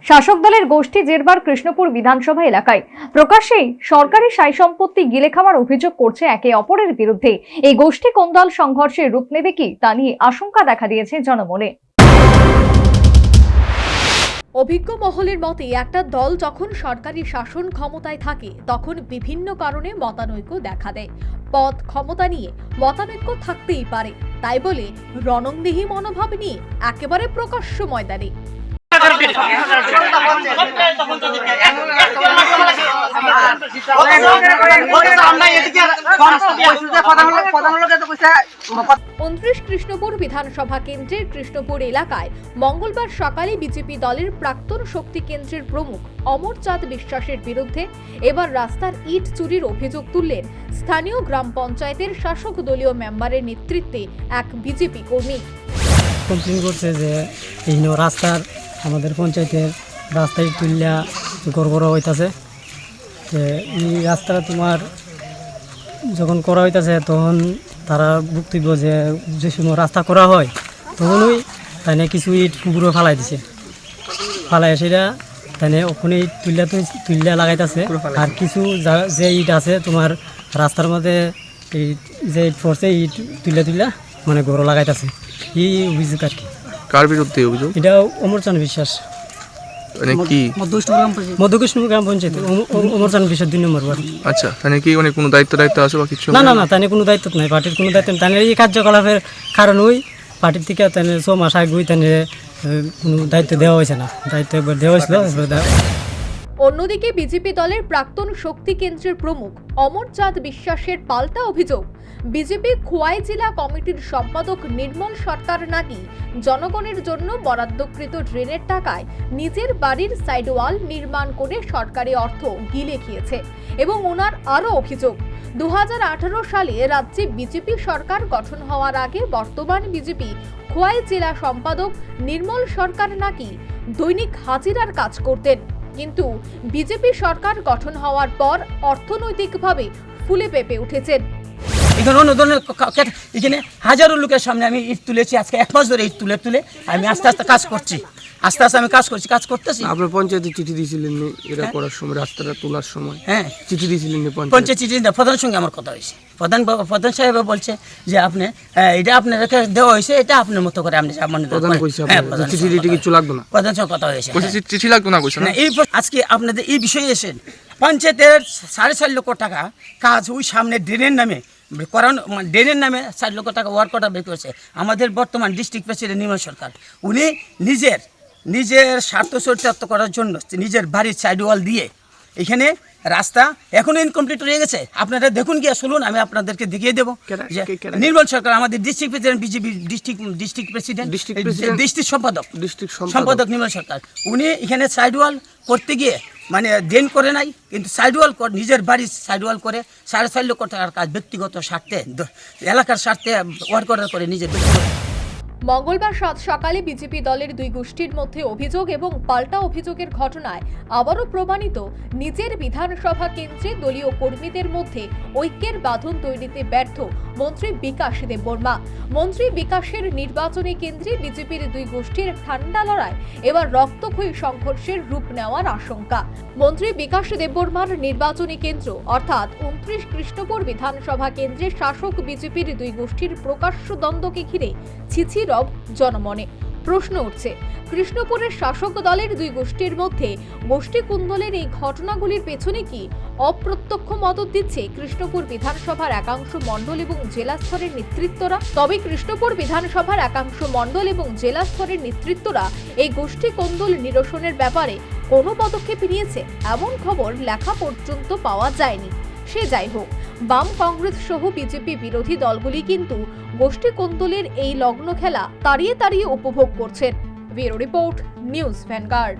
শাসক দলের গোষ্ঠী জেরবার কৃষ্ণপুর বিধানসভা এলাকায় প্রকাশ্যেই সরকারি সাই সম্পত্তি গিলে খাওয়ার অভিযোগ করছে একে অপরের বিরুদ্ধে। এই গোষ্ঠী কোন্দল সংঘর্ষের রূপ নেবে কি তা নিয়ে আশঙ্কা দেখা দিয়েছে জনমনে। অভিজ্ঞ মহলের মতে একটা দল যখন সরকারি শাসন ক্ষমতায় থাকে তখন বিভিন্ন কারণে মতানৈক্য দেখা দেয়। পদ ক্ষমতা নিয়ে মতানৈক্য থাকতেই পারে, তাই বলে রণংদেহী মনোভাব নিয়ে একেবারে প্রকাশ্য ময়দানে কৃষ্ণপুর বিধানসভা কেন্দ্রের কৃষ্ণপুর এলাকায় মঙ্গলবার সকালে বিজেপি দলের প্রাক্তন শক্তি কেন্দ্রের প্রমুখ অমরচাঁদ বিশ্বাসের বিরুদ্ধে এবার রাস্তার ইট চুরির অভিযোগ তুললেন স্থানীয় গ্রাম পঞ্চায়েতের শাসক দলীয় মেম্বারের নেতৃত্বে এক বিজেপি কর্মী। কমপ্লেন করছে যে এই রাস্তার আমাদের পঞ্চায়েতের রাস্তায় তুলিয়া গড়বড় হইতাছে। এই রাস্তাটা তোমার যখন করা হইতাছে তখন তারা বক্তব্য যে সময় রাস্তা করা হয় তখনই তাই কিছু ইট পুকুরে ফালাই দিছে, ফালাই সেটা তাই ওখানে তুলিয়া লাগাইতেছে। আর কিছু যে ইট আছে তোমার রাস্তার মধ্যে এই যে ইট পড়ছে ইট তুলিয়া মানে গড় লাগাইতেছে। এই অভিযোগ আর কি। কার বিরুদ্ধে অভিযোগ? এটা অমরচাঁদ বিশ্বাস, মানে কি মধ্যকৃষ্ণপুর গ্রাম পঞ্চায়েত অমরচাঁদ বিশ্বাস 2 নম্বর ওয়ার্ড। আচ্ছা, তাহলে কি মানে কোনো দায়িত্ব আছে বা কিছু? না, তাই কোনো দায়িত্ব নাই, পার্টির কোনো দায়িত্ব নেই। তাই এই কার্যকলাপের কারণেই পার্টির থেকে তাই 6 মাস আগে তাই কোনো দায়িত্ব দেওয়া হয়েছে না। দায়িত্ব একবার দেওয়া হয়েছিল। অন্যদিকে বিজেপি দলের প্রাক্তন শক্তি কেন্দ্রের প্রমুখ অমরচাঁদ বিশ্বাসের পাল্টা অভিযোগ, বিজেপি খোয়াই জেলা কমিটির সম্পাদক নির্মল সরকার নাকি জনগণের জন্য বরাদ্দকৃত ড্রেনের টাকায় নিজের বাড়ির সাইড ওয়াল নির্মাণ করে সরকারি অর্থ গিলে খেয়েছে। এবং ওনার আরও অভিযোগ, 2018 সালে রাজ্যে বিজেপি সরকার গঠন হওয়ার আগে বর্তমান বিজেপি খোয়াই জেলা সম্পাদক নির্মল সরকার নাকি দৈনিক হাজিরার কাজ করতেন, কিন্তু বিজেপি সরকার গঠন হওয়ার পর অর্থনৈতিকভাবে ফুলে পেঁপে উঠেছেন। এখানে হাজারো লোকের সামনে আমি ইট তুলেছি, আজকে 1 মাস ধরে ইট তুলে আমি আস্তে আস্তে কাজ করছি, আমি কাজ করতেছি। আপনার পঞ্চায়েতে চিঠি দিয়েছিলেন এরা করার সময়, রাস্তাটা তোলার সময়? হ্যাঁ, চিঠি দিয়েছিলেন পঞ্চায়েত চিঠি। প্রধানের সঙ্গে আমার কথা হয়েছে, প্রধান সাহেব বলছে যে আপনি এটা আপনার দেওয়া হয়েছে, এটা আপনার মতো করে আপনি চিঠি কিছু লাগতো না। প্রধান সঙ্গে কথা হয়েছে, চিঠি লাগতো না। এই আজকে আপনাদের এই বিষয়ে এসেন পঞ্চায়েতের 4.5 লক্ষ টাকা কাজ ওই সামনে ড্রেনের নামে করানো, ড্রেনের নামে 4 লক্ষ টাকা ওয়ার্ক অর্ডার বের করেছে আমাদের বর্তমান ডিস্ট্রিক্ট প্রেসিডেন্ট নির্মল সরকার। উনি নিজের স্বার্থ চরিতার্থ করার জন্য নিজের বাড়ির সাইড ওয়াল দিয়ে এখানে রাস্তা এখনো ইনকমপ্লিট রয়ে গেছে। আপনারা দেখুন গিয়ে শুনুন, আমি আপনাদেরকে দেখিয়ে দেবো। নির্মল সরকার আমাদের district president, BJP district president, district সম্পাদক নির্মল সরকার। উনি এখানে সাইড ওয়াল করতে গিয়ে মানে ড্রেন করে নাই, কিন্তু সাইড ওয়াল নিজের বাড়ির সাইড ওয়াল করে 4.5 লক্ষ টাকার কাজ ব্যক্তিগত স্বার্থে, এলাকার স্বার্থে ওয়ার্ক অর্ডার করে নিজের ব্যক্তিগত। মঙ্গলবার সকালে বিজেপি দলের দুই গোষ্ঠীর মধ্যে অভিযোগ এবং পাল্টা অভিযোগের ঘটনায় আবারও প্রমাণিত নিজের বিধানসভা কেন্দ্রে দলীয় কর্মীদের মধ্যে ঐক্যের বাঁধন তৈরিতে ব্যর্থ মন্ত্রী বিকাশ দেববর্মা। মন্ত্রী বিকাশের নির্বাচনী কেন্দ্রে বিজেপির দুই গোষ্ঠীর ঠান্ডা লড়াই এবার রক্তক্ষয়ী সংঘর্ষের রূপ নেওয়ার আশঙ্কা। মন্ত্রী বিকাশ দেববর্মার নির্বাচনী কেন্দ্র অর্থাৎ 29 কৃষ্ণপুর বিধানসভা কেন্দ্রে শাসক বিজেপির দুই গোষ্ঠীর প্রকাশ্য দ্বন্দ্বকে ঘিরে ছিছিরব জনমনে। প্রশ্ন উঠছে, কৃষ্ণপুরের শাসক দলের দুই গোষ্ঠীর মধ্যে গোষ্ঠী কুন্দলের এই ঘটনাগুলির পেছনে কি অপ্রত্যক্ষ মদত দিচ্ছে কৃষ্ণপুর বিধানসভার একাংশ মণ্ডল এবং জেলা স্তরের নেতৃত্বরা? তবে কৃষ্ণপুর বিধানসভার একাংশ মণ্ডল এবং জেলা স্তরের নেতৃত্বরা এই গোষ্ঠী কুন্দল নিরসনের ব্যাপারে কোনো পদক্ষেপ নিয়েছে এমন খবর লেখা পর্যন্ত পাওয়া যায়নি। সে যাই হোক, বাম কংগ্রেস সহ বিজেপি বিরোধী দলগুলি কিন্তু গোষ্ঠী কুন্দলের এই লগ্ন খেলা তাড়িয়ে উপভোগ করছেন। Bureau report, news vanguard.